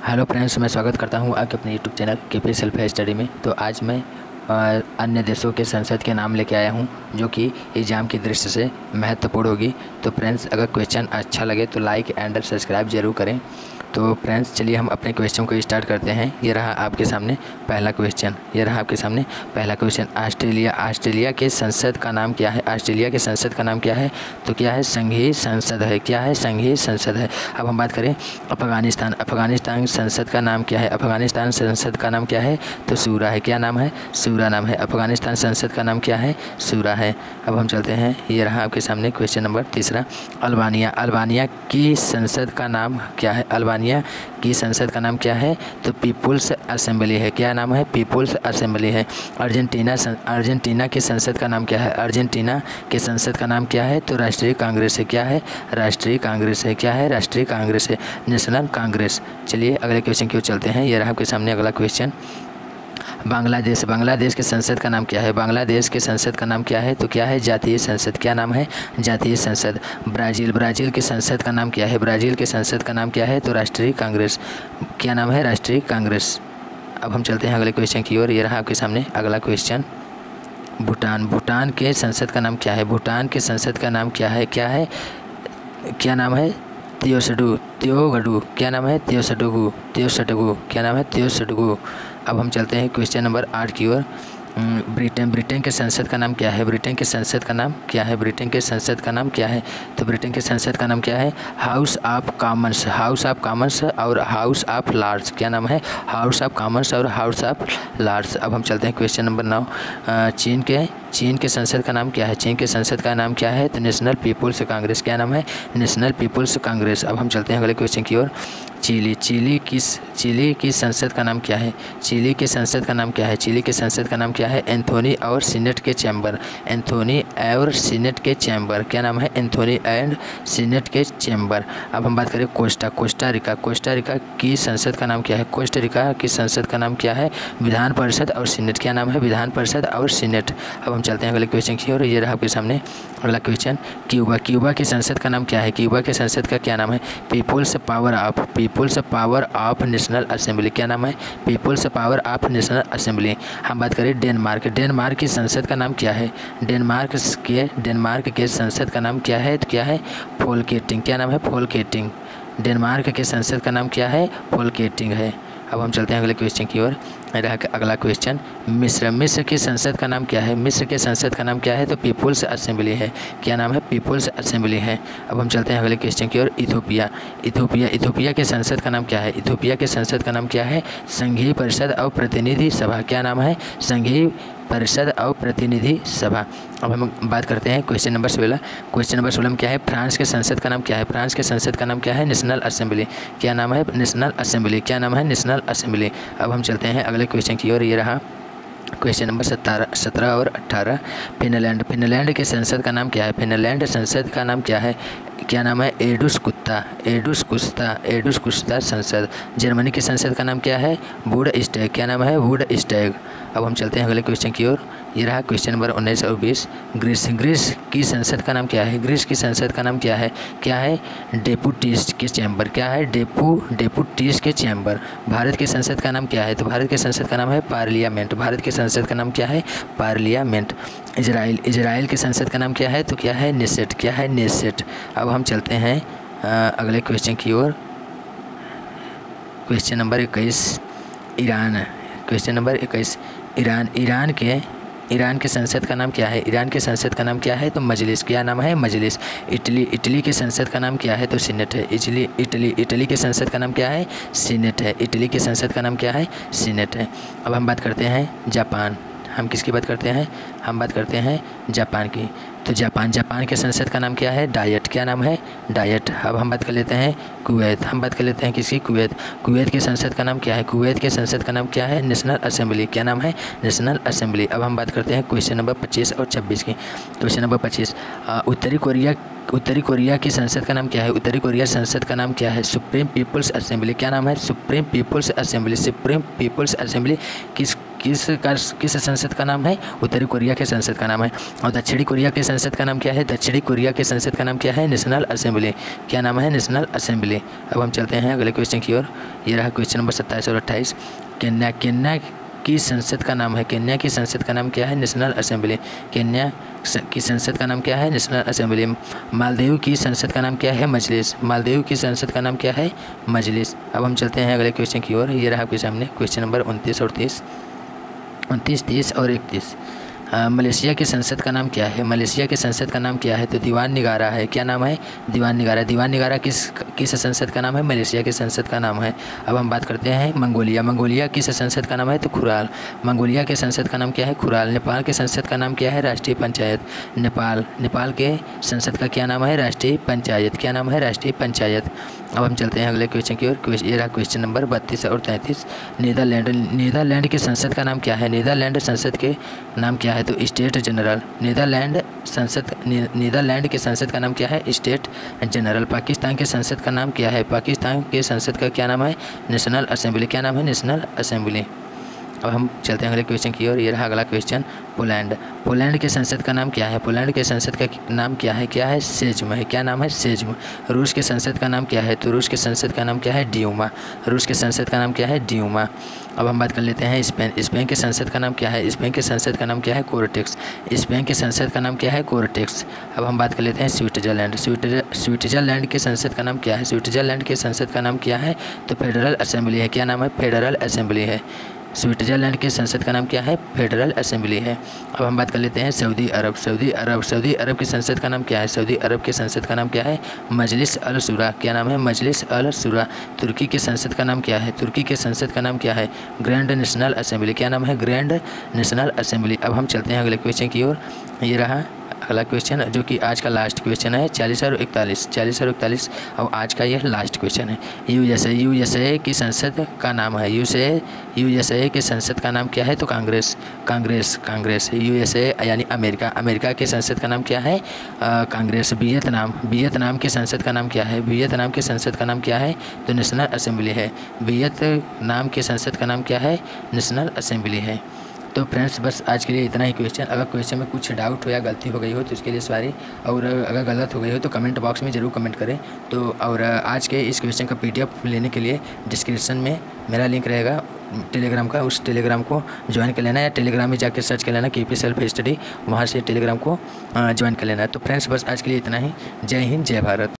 Hello friends, मैं स्वागत करता हूं आपके अपने YouTube channel KP self study में। तो आज मैं अन्य देशों के संसद के नाम लेके आया हूं जो कि एग्ज़ाम की दृष्टि से महत्वपूर्ण होगी। तो फ्रेंड्स, अगर क्वेश्चन अच्छा लगे तो लाइक एंड सब्सक्राइब जरूर करें। तो फ्रेंड्स, चलिए हम अपने क्वेश्चन को स्टार्ट करते हैं। ये रहा आपके सामने पहला क्वेश्चन। ऑस्ट्रेलिया के संसद का नाम क्या है? ऑस्ट्रेलिया के संसद का नाम क्या है? तो क्या है? संघीय संसद है। क्या है? संघीय संसद है। अब हम बात करें अफ़गानिस्तान संसद का नाम क्या है? अफ़गानिस्तान संसद का नाम क्या है? तो शूरा है। क्या नाम है? शूरा नाम है। अफ़गानिस्तान संसद का नाम क्या है? शूरा है। अब हम चलते हैं, ये रहा आपके सामने क्वेश्चन नंबर तीसरा। अल्बानिया की संसद का नाम क्या है? अल्बानिया की संसद का नाम क्या है? तो पीपुल्स असेंबली है। क्या नाम है? पीपुल्स असेंबली है। अर्जेंटीना की संसद का नाम क्या है? अर्जेंटीना के संसद का नाम क्या है? तो राष्ट्रीय कांग्रेस है। क्या है? राष्ट्रीय कांग्रेस है। क्या है? राष्ट्रीय कांग्रेस है, नेशनल कांग्रेस। चलिए अगले क्वेश्चन की ओर चलते हैं। ये रहा आपके सामने अगला क्वेश्चन। बांग्लादेश के संसद का नाम क्या है? बांग्लादेश के संसद का नाम क्या है? तो क्या है? जातीय संसद। क्या नाम है? जातीय संसद। ब्राज़ील के संसद का नाम क्या है? ब्राज़ील के संसद का नाम क्या है? तो राष्ट्रीय कांग्रेस। क्या नाम है? राष्ट्रीय कांग्रेस। अब हम चलते हैं अगले क्वेश्चन की ओर। ये रहा आपके सामने अगला क्वेश्चन। भूटान के संसद का नाम क्या है? भूटान के संसद का नाम क्या है? क्या नाम है? त्योगडू। क्या नाम है? त्योसडगु। क्या नाम है? त्योसडगु। अब हम चलते हैं क्वेश्चन नंबर 8 की ओर। ब्रिटेन के संसद का नाम क्या है? ब्रिटेन के संसद का नाम क्या है? ब्रिटेन के संसद का नाम क्या है? तो ब्रिटेन के संसद का नाम क्या है? हाउस ऑफ कॉमन्स और हाउस ऑफ लॉर्ड्स। क्या नाम है? हाउस ऑफ कॉमन्स और हाउस ऑफ लॉर्ड्स। अब हम चलते हैं क्वेश्चन नंबर 9। चीन के संसद का नाम क्या है? चीन के संसद का नाम क्या है? तो नेशनल पीपुल्स कांग्रेस। क्या नाम है? National People's Congress. अब हम चलते हैं अगले क्वेश्चन की ओर। चिली की संसद का नाम क्या है? चिली के संसद का नाम क्या है? चिली के संसद का नाम क्या है? एंथोनी और सीनेट के चैम्बर। क्या नाम है? एंथोनी एंड सीनेट के चैम्बर। अब हम बात करें कोस्टा रिका की संसद का नाम क्या है? कोस्टा रिका की संसद का नाम क्या है? विधान परिषद और सीनेट। क्या नाम है? विधान परिषद और सीनेट। अब हम चलते हैं अगले क्वेश्चन की ओर। ये रहा आपके सामने अगला क्वेश्चन। क्यूबा की संसद का नाम क्या है? क्यूबा के संसद का क्या नाम है? People's Power of National Assembly. क्या नाम है? People's Power of National Assembly. हम बात करें डेनमार्क की संसद का नाम क्या है? डेनमार्क के संसद का नाम क्या है? तो क्या है? फोल्केटिंग। क्या नाम है? फोल्केटिंग। डेनमार्क के संसद का नाम क्या है? फोल्केटिंग है। अब हम चलते हैं अगले क्वेश्चन की ओर। अगला क्वेश्चन। मिस्र की संसद का नाम क्या है? मिस्र के संसद का नाम क्या है? तो पीपुल्स असेंबली है। क्या नाम है? पीपुल्स असेंबली है। अब हम चलते हैं अगले क्वेश्चन की ओर। इथोपिया के संसद का नाम क्या है? इथोपिया के संसद का नाम क्या है? संघीय परिषद और प्रतिनिधि सभा। क्या नाम है? संघीय परिषद और प्रतिनिधि सभा। अब हम बात करते हैं क्वेश्चन नंबर 16। क्वेश्चन नंबर 16 में क्या है? फ्रांस के संसद का नाम क्या है? फ्रांस के संसद का नाम क्या है? National Assembly. क्या नाम है? National Assembly. क्या नाम है? National assembly. अब हम चलते हैं अगले क्वेश्चन की ओर। ये रहा क्वेश्चन नंबर 17 और 18। फिनलैंड के संसद का नाम क्या है? फिनलैंड संसद का नाम क्या है? क्या नाम है? एडुस कुस्ता संसद। जर्मनी के संसद का नाम क्या है? बुंडस्टैग। क्या नाम है? बुंडस्टैग। अब हम चलते हैं अगले क्वेश्चन की ओर। ये रहा क्वेश्चन नंबर 19 और 20। ग्रीस की संसद का नाम क्या है? ग्रीस की संसद का नाम क्या है? क्या है? डेपुटीज के चैम्बर। क्या है? डेपुटीज के चैम्बर। भारत के संसद का नाम क्या है? तो भारत के संसद का नाम है पार्लियामेंट। भारत के संसद का नाम क्या है? पार्लियामेंट। इजराइल के संसद का नाम क्या है? तो क्या है? नेसेट। क्या है? नेसेट। अब हम चलते हैं अगले क्वेश्चन की ओर। Question number 21। Question number 21। Iran के संसद का नाम क्या है? ईरान के संसद का नाम क्या है? तो मजलिस। क्या नाम है? मजलिस। इटली के संसद का नाम क्या है? तो सीनेट है। इटली के संसद का नाम क्या है? सीनेट है। इटली के संसद का नाम क्या है? सीनेट है। अब हम बात करते हैं जापान। हम किसकी बात करते हैं? हम बात करते हैं जापान की। तो जापान के संसद का नाम क्या है? डायट। क्या नाम है? डायट। अब हम बात कर लेते हैं कुवैत। हम बात कर लेते हैं किसकी? कुवैत के संसद का नाम क्या है? कुवैत के संसद का नाम क्या है? National Assembly. क्या नाम है? National assembly. अब हम बात करते हैं क्वेश्चन नंबर 25 और 26 की। Question number 25। उत्तरी कोरिया की संसद का नाम क्या है? उत्तरी कोरिया संसद का नाम क्या है? Supreme People's Assembly. क्या नाम है? Supreme People's Assembly. Supreme People's Assembly किस संसद का नाम है? उत्तरी कोरिया के संसद का नाम है। और दक्षिणी कोरिया के संसद का नाम क्या है? दक्षिणी कोरिया के संसद का नाम क्या है? National Assembly. क्या नाम है? National assembly. अब हम चलते हैं अगले क्वेश्चन की ओर। ये रहा क्वेश्चन नंबर 27 और 28। केन्या की संसद का नाम है, केन्या की संसद का नाम क्या है? National assembly. केन्या की संसद का नाम क्या है? National assembly. मालदीव की संसद का नाम क्या है? मजलिस। मालदीव की संसद का नाम क्या है? मजलिस। अब हम चलते हैं अगले क्वेश्चन की ओर। ये रहा आपके सामने क्वेश्चन नंबर 29 और 30, 29, 30 और 31। मलेशिया की संसद का नाम क्या है? मलेशिया की संसद का नाम क्या है? तो दीवान निगारा है। क्या नाम है? दीवान निगारा। दीवान निगारा किस संसद का नाम है? मलेशिया की संसद का नाम है। अब हम बात करते हैं मंगोलिया। मंगोलिया किस संसद का नाम है? तो खुराल। मंगोलिया के संसद का नाम क्या है? खुराल। नेपाल के संसद का नाम क्या है? राष्ट्रीय पंचायत। नेपाल के संसद का क्या नाम है? राष्ट्रीय पंचायत। क्या नाम है? राष्ट्रीय पंचायत। अब हम चलते हैं अगले क्वेश्चन की ओर। ये रहा क्वेश्चन नंबर 32 और 33। नीदरलैंड के संसद का नाम क्या है? नीदरलैंड संसद के नाम क्या है? तो स्टेट जनरल। नीदरलैंड के संसद का नाम क्या है? State general. पाकिस्तान के संसद का नाम क्या है? पाकिस्तान के संसद का क्या नाम है? National Assembly. क्या नाम है? National assembly. अब हम चलते हैं अगले क्वेश्चन की ओर। ये रहा अगला क्वेश्चन। पोलैंड के संसद का नाम क्या है? पोलैंड के संसद का नाम क्या है? क्या है? सेज्म है। क्या नाम है? सेज्म। रूस के संसद का नाम क्या है? तो रूस के संसद का नाम क्या है? ड्यूमा। रूस के संसद का नाम क्या है? ड्यूमा। अब हम बात कर लेते हैं स्पेन के संसद का नाम क्या है? स्पेन के संसद का नाम क्या है? कोर्टेक्स। स्पेन के संसद का नाम क्या है? कोर्टेक्स। अब हम बात कर लेते हैं स्विट्जरलैंड के संसद का नाम क्या है? स्विट्जरलैंड के संसद का नाम क्या है? तो फेडरल असेंबली है। क्या नाम है? फेडरल असेंबली है। स्विट्जरलैंड के संसद का नाम क्या है? फेडरल असेंबली है। अब हम बात कर लेते हैं सऊदी अरब के संसद का नाम क्या है? सऊदी अरब के संसद का नाम क्या है? मजलिस अल शुरा। क्या नाम है? मजलिस अल शुरा। तुर्की के संसद का नाम क्या है? तुर्की के संसद का नाम क्या है? Grand national Assembly. क्या नाम है? Grand national assembly. अब हम चलते हैं अगले क्वेश्चन की ओर। ये रहा अगला क्वेश्चन जो कि आज का लास्ट क्वेश्चन है। 40 और 41 और आज का यह लास्ट क्वेश्चन है। यूएसए की संसद का नाम है। यूएसए के संसद का नाम क्या है? तो कांग्रेस। यूएसए यानी अमेरिका के संसद का नाम क्या है? कांग्रेस। वियतनाम के संसद का नाम क्या है? वियतनाम के संसद का नाम क्या है? तो नेशनल असेंबली है। वियतनाम के संसद का नाम क्या है? नेशनल असेंबली है। तो फ्रेंड्स बस आज के लिए इतना ही क्वेश्चन। अगर क्वेश्चन में कुछ डाउट हो या गलती हो गई हो तो उसके लिए सॉरी, और अगर गलत हो गई हो तो कमेंट बॉक्स में ज़रूर कमेंट करें। तो और आज के इस क्वेश्चन का PDF लेने के लिए डिस्क्रिप्शन में मेरा लिंक रहेगा टेलीग्राम का, उस टेलीग्राम को ज्वाइन कर लेना या टेलीग्राम में जाकर सर्च कर लेना KP सेल्फ स्टडी, वहाँ से टेलीग्राम को ज्वाइन कर लेना। तो फ्रेंड्स बस आज के लिए इतना ही। जय हिंद, जय भारत।